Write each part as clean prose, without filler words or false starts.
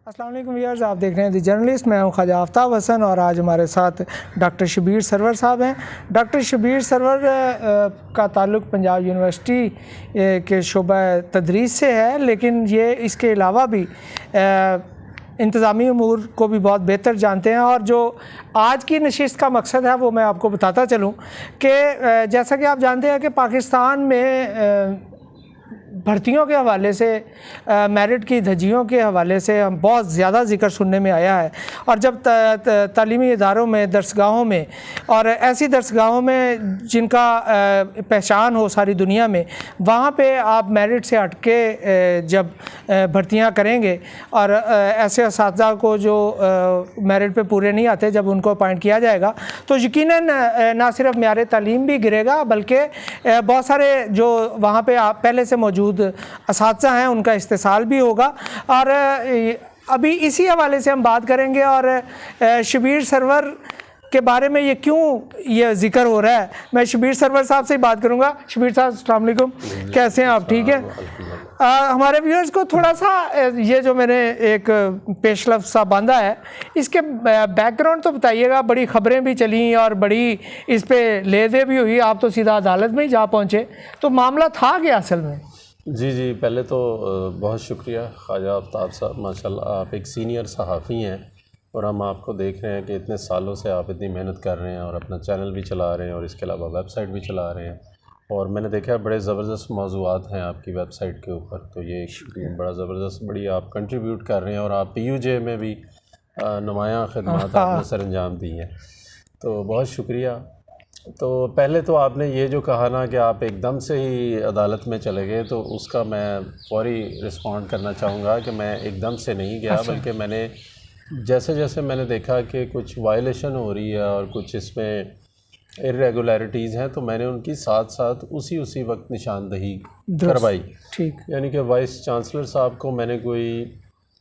अस्सलाम वालेकुम व्यूअर्स, आप देख रहे हैं दी जर्नलिस्ट। मैं हूं ख्वाजा आफ्ताब हसन और आज हमारे साथ डॉक्टर शबीर सरवर साहब हैं। डॉक्टर शबीर सरवर का ताल्लुक़ पंजाब यूनिवर्सिटी के शोबा तदरीस से है, लेकिन ये इसके अलावा भी इंतज़ामी अमूर को भी बहुत बेहतर जानते हैं। और जो आज की नशिस्त का मकसद है वो मैं आपको बताता चलूँ कि जैसा कि आप जानते हैं कि पाकिस्तान में भर्तियों के हवाले से, मेरिट की धज्जियों के हवाले से हम बहुत ज़्यादा ज़िक्र सुनने में आया है। और जब तालीमी इदारों में, दरसगाहों में और ऐसी दरसगाहों में जिनका पहचान हो सारी दुनिया में, वहाँ पे आप मेरिट से हट के जब भर्तियाँ करेंगे और ऐसे असातिज़ा को जो मेरिट पे पूरे नहीं आते, जब उनको अपॉइंट किया जाएगा तो यकीनन ना सिर्फ म्यार तालीम भी गिरेगा, बल्कि बहुत सारे जो वहाँ पे आप पहले से मौजूद असातिज़ा हैं उनका इस्तेसाल भी होगा। और अभी इसी हवाले से हम बात करेंगे। और शबीर सरवर के बारे में ये क्यों ये ज़िक्र हो रहा है, मैं शबीर सरवर साहब से ही बात करूँगा। शबीर साहब अस्सलाम वालेकुम, कैसे हैं आप? ठीक है। हमारे व्यूअर्स को थोड़ा सा ये जो मैंने एक पेश लफ्ज़ सा बांधा है, इसके बैकग्राउंड तो बताइएगा। बड़ी ख़बरें भी चली और बड़ी इस पर ले दे भी हुई, आप तो सीधा अदालत में ही जा पहुँचे, तो मामला था क्या असल में? जी, पहले तो बहुत शुक्रिया ख्वाजा आफ्ताब साहब, माशाल्लाह आप एक सीनियर सहाफ़ी हैं और हम आपको देख रहे हैं कि इतने सालों से आप इतनी मेहनत कर रहे हैं और अपना चैनल भी चला रहे हैं और इसके अलावा वेबसाइट भी चला रहे हैं। और मैंने देखा बड़े ज़बरदस्त मौज़ूआत हैं आपकी वेबसाइट के ऊपर, तो ये बड़ा ज़बरदस्त बड़ी आप कंट्रीब्यूट कर रहे हैं और आप PUJ में भी नुमायाँ खिदमत आपने सर अंजाम दी हैं, तो बहुत शुक्रिया। तो पहले तो आपने ये जो कहा ना कि आप एकदम से ही अदालत में चले गए, तो उसका मैं फौरी रिस्पॉन्ड करना चाहूँगा कि मैं एकदम से नहीं गया, बल्कि मैंने जैसे जैसे मैंने देखा कि कुछ वायलेशन हो रही है और कुछ इसमें इर्रेगुलरिटीज़ हैं, तो मैंने उनकी साथ साथ उसी वक्त निशानदही करवाई। ठीक। यानी कि वाइस चांसलर साहब को मैंने कोई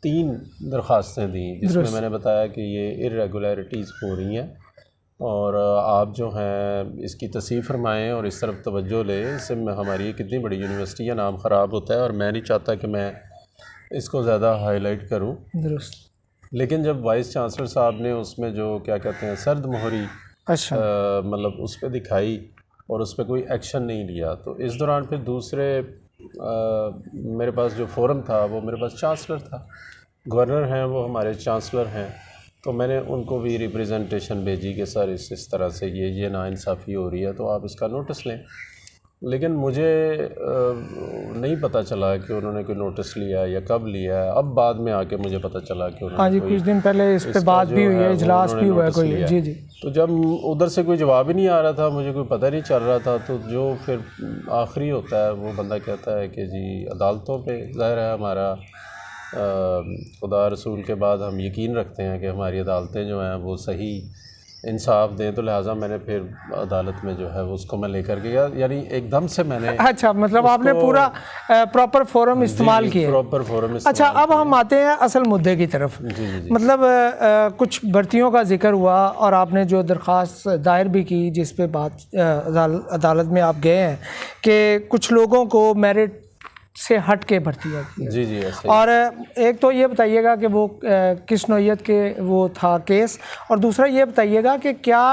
3 दरख्वास्तें दी जिसमें मैंने बताया कि ये इर्रेगुलरिटीज़ हो रही हैं और आप जो हैं इसकी तस्दीक़ फरमाएँ और इस तरफ तवज्जो लें। इससे हमारी कितनी बड़ी यूनिवर्सिटी है, नाम ख़राब होता है और मैं नहीं चाहता कि मैं इसको ज़्यादा हाईलाइट करूं। दुरुस्त। लेकिन जब वाइस चांसलर साहब ने उसमें जो क्या कहते हैं सर्द मोहरी मतलब उस पर दिखाई और उस पर कोई एक्शन नहीं लिया, तो इस दौरान फिर दूसरे मेरे पास जो फ़ोरम था वो मेरे पास चांसलर था, गवर्नर हैं वो हमारे चांसलर हैं, तो मैंने उनको भी रिप्रेजेंटेशन भेजी कि सर इस तरह से ये नाइंसाफ़ी हो रही है, तो आप इसका नोटिस लें। लेकिन मुझे नहीं पता चला कि उन्होंने कोई नोटिस लिया या कब लिया है। अब बाद में आके मुझे पता चला कि उन्होंने, हाँ जी, कुछ दिन पहले इस पे बात भी हुई है, इजलास भी हुआ है कोई। जी। तो जब उधर से कोई जवाब ही नहीं आ रहा था, मुझे कोई पता नहीं चल रहा था, तो जो फिर आखिरी होता है वो बंदा कहता है कि जी अदालतों पे ज़ाहिर है हमारा खुदा रसूल के बाद हम यकीन रखते हैं कि हमारी अदालतें जो हैं वो सही इंसाफ दें, तो लिहाजा मैंने फिर अदालत में जो है उसको मैं लेकर गया। यानी एकदम से मैंने अच्छा, मतलब आपने पूरा प्रॉपर फोरम इस्तेमाल किया? Proper forum. अच्छा, अब हम आते हैं असल मुद्दे की तरफ। जी। मतलब कुछ भर्तियों का जिक्र हुआ और आपने जो दरख्वास्त दायर भी की जिस पे बात अदालत में आप गए हैं कि कुछ लोगों को मेरिट से हट के भर्तियाँ की। जी ऐसे। और एक तो ये बताइएगा कि वो किस नौइयत के वो था केस, और दूसरा ये बताइएगा कि क्या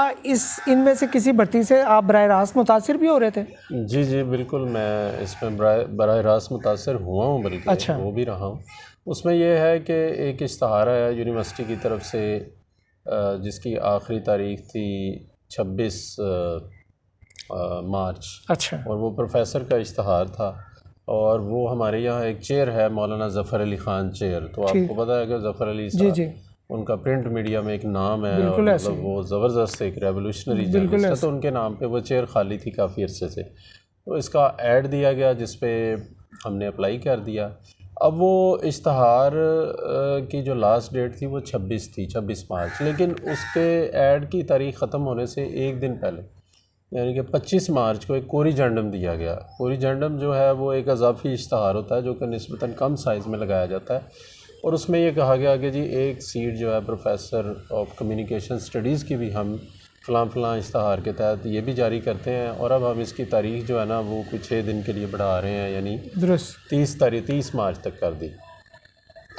इनमें से किसी भर्ती से आप बराह रास्त मुतासिर भी हो रहे थे? जी बिल्कुल, मैं इसमें बराह रास्त मुतासिर हुआ हूँ, बल्कि अच्छा। वो भी रहा हूँ। उसमें यह है कि एक इश्तहार है यूनिवर्सिटी की तरफ से जिसकी आखिरी तारीख़ थी 26 मार्च। अच्छा। और वो प्रोफेसर का इश्तहार था और वो हमारे यहाँ एक चेयर है मौलाना ज़फ़र अली ख़ान चेयर, तो आपको पता है कि ज़फ़र अली साहब, जी उनका प्रिंट मीडिया में एक नाम है और मतलब वो ज़बरदस्त एक रेवोल्यूशनरी जर्नलिस्ट है, तो उनके नाम पे वो चेयर खाली थी काफ़ी अरसे से, तो इसका ऐड दिया गया जिस पे हमने अप्लाई कर दिया। अब वो इश्तहार की जो लास्ट डेट थी वो 26 मार्च, लेकिन उसके ऐड की तारीख़ ख़त्म होने से एक दिन पहले यानी कि 25 मार्च को एक कोरिजेंडम दिया गया। कोरिजेंडम जो है वो एक अज़ाफ़ी इश्तहार होता है जो कि निस्बतन कम साइज़ में लगाया जाता है, और उसमें ये कहा गया कि जी एक सीट जो है प्रोफेसर ऑफ कम्युनिकेशन स्टडीज़ की भी हम फ़लाँ इश्तहार के तहत ये भी जारी करते हैं, और अब हम इसकी तारीख़ जो है ना वो कुछ 6 दिन के लिए बढ़ा रहे हैं, यानी 30 मार्च तक कर दी।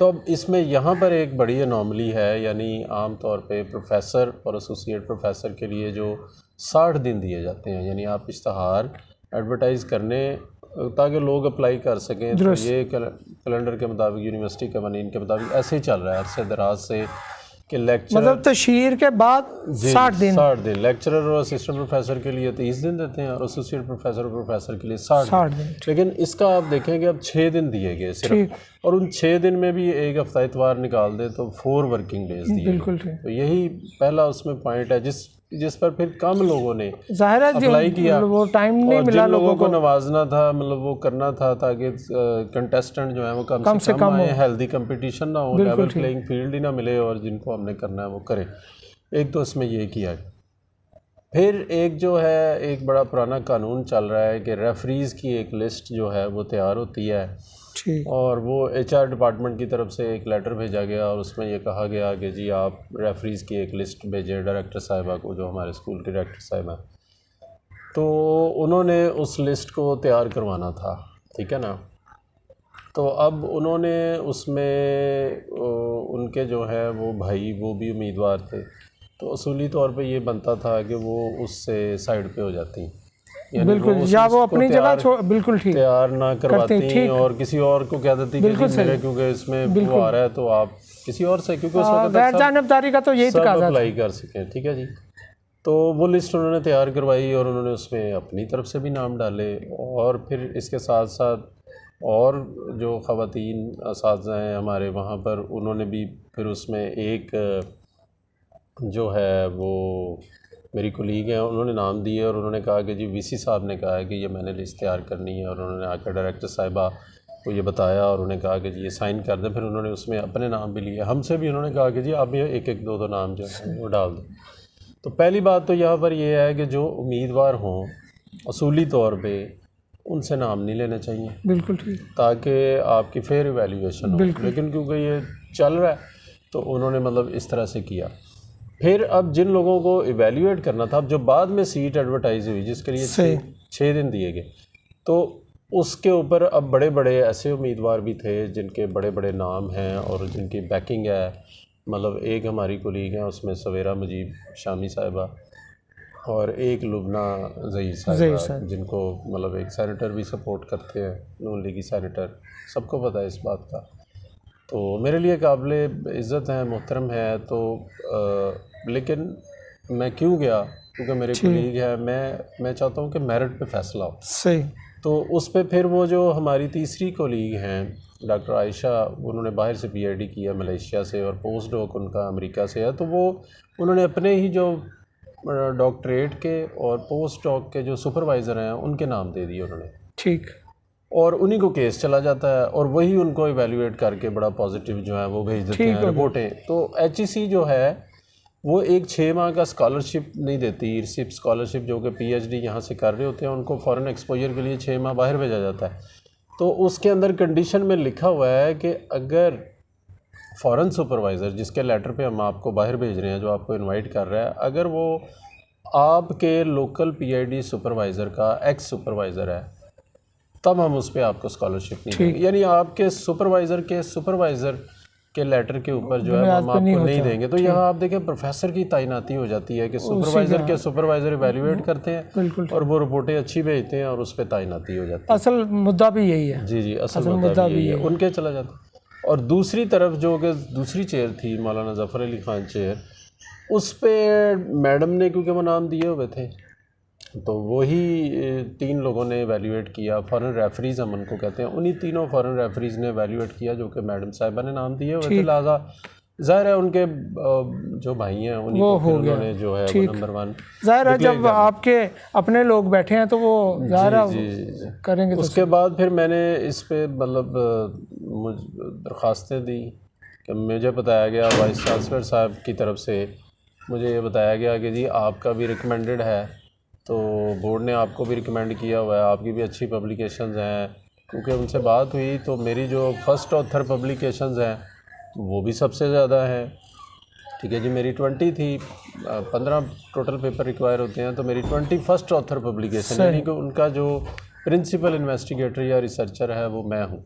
तो अब इसमें यहाँ पर एक बड़ी अनोमली है, यानी आम तौर पे प्रोफेसर और एसोसिएट प्रोफेसर के लिए जो 60 दिन दिए जाते हैं, यानी आप इश्तहार एडवर्टाइज़ करने ताकि लोग अप्लाई कर सकें, तो ये कैलेंडर के मुताबिक, यूनिवर्सिटी कवानीन के मुताबिक ऐसे ही चल रहा है अरसे दराज से कि लेक्चर मतलब तशहीर के बाद 60 दिन लेक्चरर और असिस्टेंट प्रोफेसर के लिए 30 दिन देते हैं और एसोसिएट प्रोफेसर और प्रोफेसर के लिए 60 दिन। लेकिन इसका आप देखेंगे अब 6 दिन दिए गए सिर्फ, और उन 6 दिन में भी एक हफ्ता इतवार निकाल दे तो 4 वर्किंग डेज दिए। बिल्कुल। तो यही पहला उसमें पॉइंट है जिस पर फिर कम लोगों ने ज़ाहिर है अप्लाई किया, वो टाइम नहीं मिला लोगों को नवाजना था, मतलब वो करना था ताकि कंटेस्टेंट जो है वो कम से कम आए, हेल्दी कंपटीशन ना हो, लेवल प्लेइंग फील्ड ही ना मिले, और जिनको हमने करना है वो करें। एक तो इसमें ये किया। फिर एक जो है एक बड़ा पुराना कानून चल रहा है कि रेफरीज़ की एक लिस्ट जो है वो तैयार होती है, और वो HR डिपार्टमेंट की तरफ से एक लेटर भेजा गया और उसमें ये कहा गया कि जी आप रेफरीज़ की एक लिस्ट भेजें डायरेक्टर साहिबा को, जो हमारे स्कूल के डायरेक्टर साहिबा। तो उन्होंने उस लिस्ट को तैयार करवाना था, ठीक है ना। तो अब उन्होंने उसमें उनके जो है वो भाई वो भी उम्मीदवार थे, तो असूली तौर पे ये बनता था कि वो उससे साइड पे हो जाती, बिल्कुल, या वो अपनी जगह बिल्कुल ठीक तैयार ना करवाती और किसी और को कह देती कि मेरे क्योंकि इसमें वो आ रहा है तो आप किसी और से, क्योंकि उसमें गैर जानबदारी का तो यही तकाज़ा अप्लाई कर सकें, ठीक है जी। तो वो लिस्ट उन्होंने तैयार करवाई और उन्होंने उसमें अपनी तरफ से भी नाम डाले, और फिर इसके साथ साथ और जो ख़वातीन असातिज़ा हैं हमारे वहाँ पर, उन्होंने भी फिर उसमें एक जो है वो मेरी कोलीग हैं, उन्होंने नाम दिए और उन्होंने कहा कि जी VC साहब ने कहा है कि ये मैंने लिस्ट तैयार करनी है, और उन्होंने आकर डायरेक्टर साहिबा को ये बताया और उन्हें कहा कि जी ये साइन कर दें। फिर उन्होंने उसमें अपने नाम भी लिए, हमसे भी उन्होंने कहा कि जी आप ये एक एक दो नाम जो है वो डाल दें। तो पहली बात तो यहाँ पर ये है कि जो उम्मीदवार हों असूली तौर पर उनसे नाम नहीं लेने चाहिए, बिल्कुल ठीक, ताकि आपकी फेयर इवैल्यूएशन हो। लेकिन क्योंकि ये चल रहा है तो उन्होंने मतलब इस तरह से किया। फिर अब जिन लोगों को इवैल्यूएट करना था, अब जो बाद में सीट एडवर्टाइज हुई जिसके लिए 6 दिन दिए गए, तो उसके ऊपर अब बड़े बड़े ऐसे उम्मीदवार भी थे जिनके बड़े बड़े नाम हैं और जिनकी बैकिंग है। मतलब एक हमारी कोलीग हैं उसमें सवेरा मुजीब शामी साहिबा और एक लुबना ज़हीर साहिबा, जिनको मतलब एक सेनेटर भी सपोर्ट करते हैं, नून लीगी सेनेटर, सबको पता है इस बात का। तो मेरे लिए काबिल इज़्ज़त है, मोहतरम है। तो लेकिन मैं क्यों गया, क्योंकि मेरे कोलीग है, मैं चाहता हूँ कि मेरिट पे फ़ैसला हो। सही। तो उस पे फिर वो जो हमारी तीसरी कोलीग हैं डॉक्टर आयशा, उन्होंने बाहर से PhD किया मलेशिया से, और पोस्ट डॉक उनका अमेरिका से है। तो वो उन्होंने अपने ही जो डॉक्टरेट के और पोस्ट डॉक के जो सुपरवाइज़र हैं उनके नाम दे दिए उन्होंने, ठीक, और उन्हीं को केस चला जाता है और वही उनको इवैल्यूएट करके बड़ा पॉजिटिव जो है वो भेज देते हैं रिपोर्टें। तो HEC जो है वो एक 6 माह का स्कॉलरशिप नहीं देती, रिसिप स्कॉलरशिप, जो कि PhD यहाँ से कर रहे होते हैं उनको फ़ॉरेन एक्सपोजर के लिए 6 माह बाहर भेजा जाता है। तो उसके अंदर कंडीशन में लिखा हुआ है कि अगर फ़ॉरेन सुपरवाइज़र जिसके लेटर पे हम आपको बाहर भेज रहे हैं, जो आपको इनवाइट कर रहा है, अगर वो आपके लोकल PID सुपरवाइज़र का एक्स सुपरवाइज़र है, तब हम उस पर आपको स्कॉलरशिप नहीं देंगे। यानी आपके सुपरवाइज़र के लेटर के ऊपर जो है हम आपको नहीं देंगे। तो यहाँ आप देखें प्रोफेसर की तैनाती हो जाती है कि सुपरवाइज़र इवैल्यूएट करते हैं और वो रिपोर्टें अच्छी भेजते हैं और उस पर तैनाती हो जाती है। असल मुद्दा भी यही है। जी, असल मुद्दा भी यही है, उनके चला जाता है। और दूसरी तरफ जो कि दूसरी चेयर थी मौलाना ज़फ़र अली ख़ान चेयर, उस पर मैडम ने क्योंकि वो नाम दिए हुए थे, तो वही 3 लोगों ने एवेल्यूएट किया। फ़ॉरेन रेफरीज़ हम उनको कहते हैं, उन्हीं तीनों फ़ॉरेन रेफरीज़ ने एवेल्यूएट किया जो कि मैडम साहिबा ने नाम दिए हुए थे। लिहाजा ज़ाहिर है उनके जो भाई हैं उन्हीं को फिर उन्होंने जो है वो नंबर 1 ज़ाहिर है, जब आपके अपने लोग बैठे हैं तो वो ज़ाहिर करेंगे। उसके बाद फिर मैंने इस पे मतलब दरख्वास्तें दी कि मुझे बताया गया वाइस चांसलर साहब की तरफ से, मुझे ये बताया गया कि जी आपका भी रिकमेंडेड है, तो बोर्ड ने आपको भी रिकमेंड किया हुआ है, आपकी भी अच्छी पब्लिकेशंस हैं। क्योंकि उनसे बात हुई तो मेरी जो फर्स्ट ऑथर पब्लिकेशंस हैं वो भी सबसे ज़्यादा है, ठीक है जी। मेरी 20 थी, 15 टोटल पेपर रिक्वायर होते हैं, तो मेरी 21st ऑथर पब्लिकेशन, यानी कि उनका जो प्रिंसिपल इन्वेस्टिगेटर या रिसर्चर है वो मैं हूँ,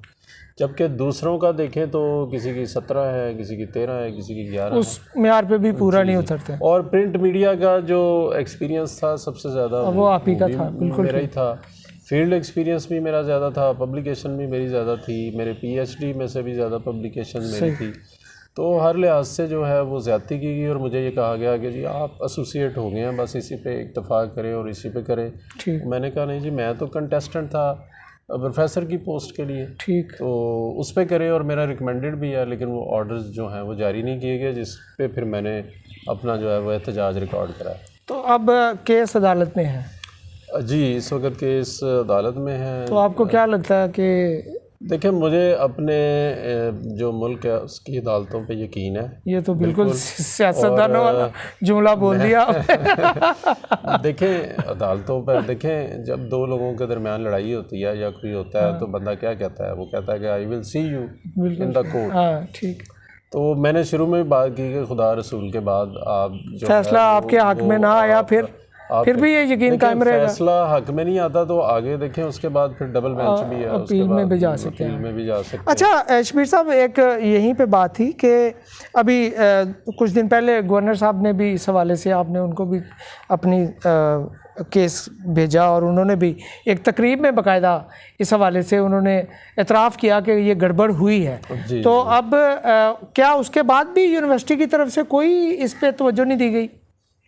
जबकि दूसरों का देखें तो किसी की 17 है, किसी की 13 है, किसी की 11 उस म्यार पे भी पूरा नहीं उतरते। और प्रिंट मीडिया का जो एक्सपीरियंस था सबसे ज़्यादा वो आप ही का था, बिल्कुल मेरा ही था। फील्ड एक्सपीरियंस भी मेरा ज़्यादा था, पब्लिकेशन भी मेरी ज़्यादा थी, मेरे पीएचडी में से भी ज़्यादा पब्लिकेशन मेरी थी। तो हर लिहाज से जो है वो ज़्यादती की गई और मुझे ये कहा गया कि जी आप एसोसिएट हो गए हैं, बस इसी पे इत्तेफाक करें और इसी पे करें। मैंने कहा नहीं जी, मैं तो कंटेस्टेंट था प्रोफेसर की पोस्ट के लिए, ठीक, तो उस पे करें और मेरा रिकमेंडेड भी है, लेकिन वो ऑर्डर्स जो हैं वो जारी नहीं किए गए, जिस पे फिर मैंने अपना जो है वो एहतजाज रिकॉर्ड कराया। तो अब केस अदालत में है जी, इस वक्त केस अदालत में है। तो आपको क्या लगता है कि देखिए, मुझे अपने जो मुल्क है उसकी अदालतों पे यकीन है। ये तो बिल्कुल सियासतदानों वाला जुमला बोल दिया। देखें, अदालतों पर देखें, जब दो लोगों के दरमियान लड़ाई होती है या कोई होता है तो बंदा क्या कहता है, वो कहता है कि I will see you in the court. हाँ, ठीक। तो मैंने शुरू में बात की कि खुदा रसूल के बाद आप जो फैसला आपके हक में ना आया, फिर भी ये यकीन कायम रहेगा। फैसला हक में नहीं आता तो आगे देखें, उसके बाद फिर डबल बेंच भी है, अपील में भी जा सकते हैं, अपील में भी जा सकते हैं। अच्छा शबीर साहब, एक यहीं पे बात थी कि अभी कुछ दिन पहले गवर्नर साहब ने भी इस हवाले से, आपने उनको भी अपनी केस भेजा और उन्होंने भी एक तकरीब में बाकायदा इस हवाले से उन्होंने एतराफ़ किया कि ये गड़बड़ हुई है। तो अब क्या उसके बाद भी यूनिवर्सिटी की तरफ से कोई इस पे तवज्जो नहीं दी गई?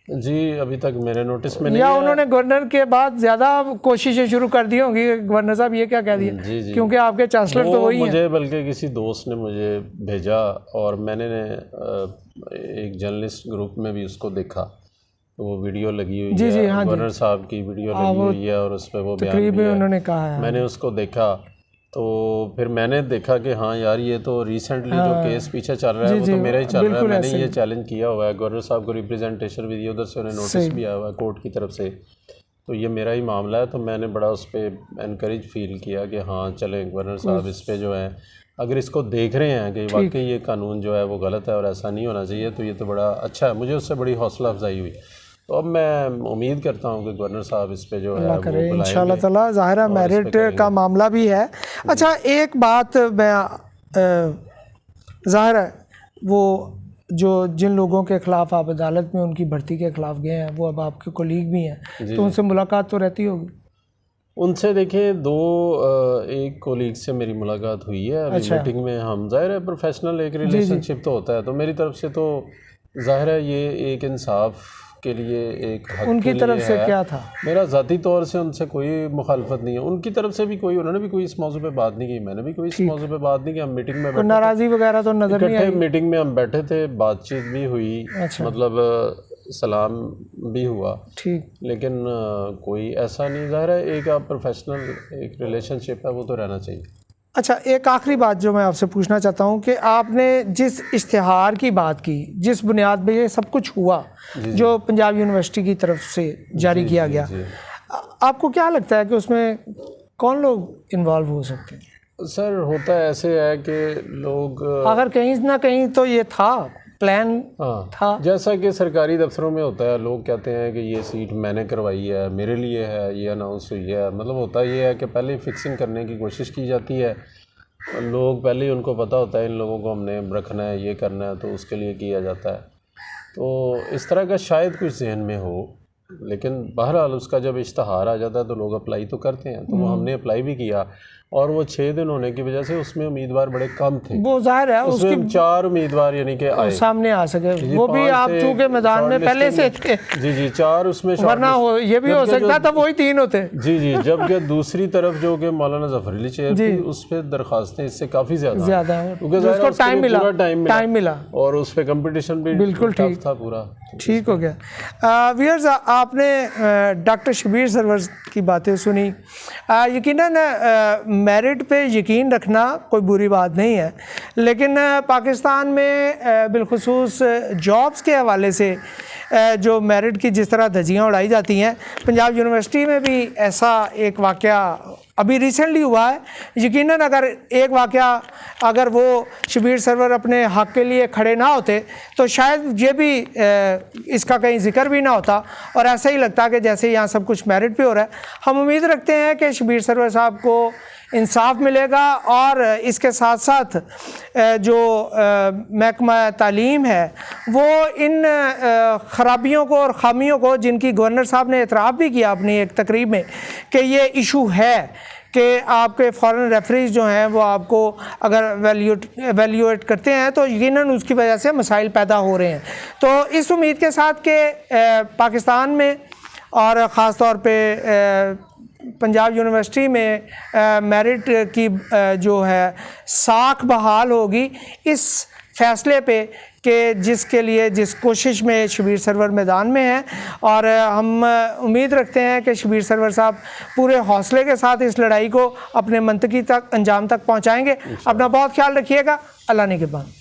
जी, अभी तक मेरे नोटिस में नहीं या उन्होंने गवर्नर के बाद ज़्यादा कोशिशें शुरू कर दी होंगी, गवर्नर साहब ये क्या कह दिए? जी, क्योंकि आपके चांसलर तो वही हैं। मुझे बल्कि किसी दोस्त ने मुझे भेजा और मैंने एक जर्नलिस्ट ग्रुप में भी उसको देखा, तो वो वीडियो लगी हुई है, गवर्नर साहब की वीडियो लगी हुई है और उस पर वो बयान भी है, उन्होंने कहा है। मैंने उसको देखा तो फिर मैंने देखा कि हाँ यार, ये तो रिसेंटली जो केस पीछे चल रहा है वो तो मेरा ही चल रहा है। मैंने ये चैलेंज किया हुआ है, गवर्नर साहब को रिप्रेजेंटेशन भी दी, उधर से उन्हें नोटिस भी आया हुआ है कोर्ट की तरफ से, तो ये मेरा ही मामला है। तो मैंने बड़ा उस पर एनकरेज फील किया कि हाँ चलें, गवर्नर साहब इस पर जो है अगर इसको देख रहे हैं कि वाकई ये कानून जो है वो गलत है और ऐसा नहीं होना चाहिए, तो ये तो बड़ा अच्छा है। मुझे उससे बड़ी हौसला अफजाई हुई। तो अब मैं उम्मीद करता हूँ कि गवर्नर साहब इस पे जो है वो बुलाएंगे इंशाल्लाह ताला। ज़ाहिर है मेरिट का मामला भी है। अच्छा, एक बात मैं ज़ाहिर है वो जो जिन लोगों के ख़िलाफ़ आप अदालत में उनकी भर्ती के ख़िलाफ़ गए हैं वो अब आपके कोलीग भी हैं, तो उनसे मुलाकात तो रहती होगी? उनसे देखिए एक कोलीग से मेरी मुलाकात हुई है अभी मीटिंग में। हम ज़ाहिर है प्रोफेशनल एक रिलेशनशिप तो होता है, तो मेरी तरफ से तो ज़ाहिर है ये एक इंसाफ के लिए एक हक उनकी तरफ से क्या था? मेरा ज़ाती तौर से उनसे कोई मुखालफत नहीं है, उनकी तरफ से भी कोई, उन्होंने भी कोई इस मौजू पे बात नहीं की, मैंने भी कोई इस मौजू पे बात नहीं की। हम मीटिंग में बैठे, नाराज़गी वगैरह तो नज़र नहीं आई? मीटिंग में हम बैठे थे, बातचीत भी हुई, मतलब सलाम भी हुआ, ठीक, लेकिन कोई ऐसा नहीं। ज़ाहिर है एक आप प्रोफेशनल एक रिलेशनशिप है वो तो रहना चाहिए। अच्छा, एक आखिरी बात जो मैं आपसे पूछना चाहता हूँ कि आपने जिस इश्तिहार की बात की, जिस बुनियाद पे ये सब कुछ हुआ, जो पंजाब यूनिवर्सिटी की तरफ से जारी किया गया, आपको क्या लगता है कि उसमें कौन लोग इन्वॉल्व हो सकते हैं? सर, होता है ऐसे है कि लोग अगर कहीं ना कहीं तो ये था प्लान था, जैसा कि सरकारी दफ्तरों में होता है, लोग कहते हैं कि ये सीट मैंने करवाई है, मेरे लिए है, ये अनाउंस हुई है। मतलब होता ये है कि पहले फिक्सिंग करने की कोशिश की जाती है, लोग पहले ही उनको पता होता है इन लोगों को हमने रखना है, ये करना है, तो उसके लिए किया जाता है। तो इस तरह का शायद कुछ जहन में हो, लेकिन बहरहाल उसका जब इश्तहार आ जाता है तो लोग अप्लाई तो करते हैं। तो वो हमने अप्लाई भी किया और वो 6 दिन होने की वजह से उसमें उम्मीदवार बड़े कम थे। वो जाहिर है उसमें 4 उम्मीदवार यानी कि आए, सामने आ सके, वो भी आप चूंकि मैदान में पहले से थे। जी 4 उसमें, वरना ये भी हो सकता था वही 3 होते। जी जबकि दूसरी तरफ जो कि मौलाना जफर अली चेयर थी, उस पर दरखास्तें इससे काफ़ी ज़्यादा है, क्योंकि टाइम मिला और उस पर कंपटीशन भी बिल्कुल ठीक था, पूरा ठीक हो गया। व्यूअर्स, आपने डॉक्टर शबीर सरवर की बातें सुनी। यकीनन मेरिट पे यकीन रखना कोई बुरी बात नहीं है, लेकिन पाकिस्तान में बिलखुसूस जॉब्स के हवाले से जो मेरिट की जिस तरह धज्जियाँ उड़ाई जाती हैं, पंजाब यूनिवर्सिटी में भी ऐसा एक वाक़या अभी रिसेंटली हुआ है। यकीनन अगर एक वाक़या अगर वो शबीर सरवर अपने हक़ के लिए खड़े ना होते तो शायद ये भी इसका कहीं जिक्र भी ना होता और ऐसा ही लगता कि जैसे यहाँ सब कुछ मेरिट पे हो रहा है। हम उम्मीद रखते हैं कि शबीर सरवर साहब को इंसाफ मिलेगा और इसके साथ साथ जो महकमा तालीम है वो इन ख़राबियों को और ख़ामियों को, जिनकी गवर्नर साहब ने एतराफ़ भी किया अपनी एक तकरीब में कि ये इशू है कि आपके फॉरेन रेफरीज जो हैं वो आपको अगर एवेल्यूएट करते हैं तो यकीनन उसकी वजह से मसाइल पैदा हो रहे हैं। तो इस उम्मीद के साथ कि पाकिस्तान में और ख़ास तौर पे पंजाब यूनिवर्सिटी में मेरिट की जो है साख बहाल होगी इस फैसले पे कि जिसके लिए जिस कोशिश में शबीर सरवर मैदान में है, और हम उम्मीद रखते हैं कि शबीर सरवर साहब पूरे हौसले के साथ इस लड़ाई को अपने मंतकी तक अंजाम तक पहुंचाएंगे। अपना बहुत ख्याल रखिएगा। अल्लाह निगहबान।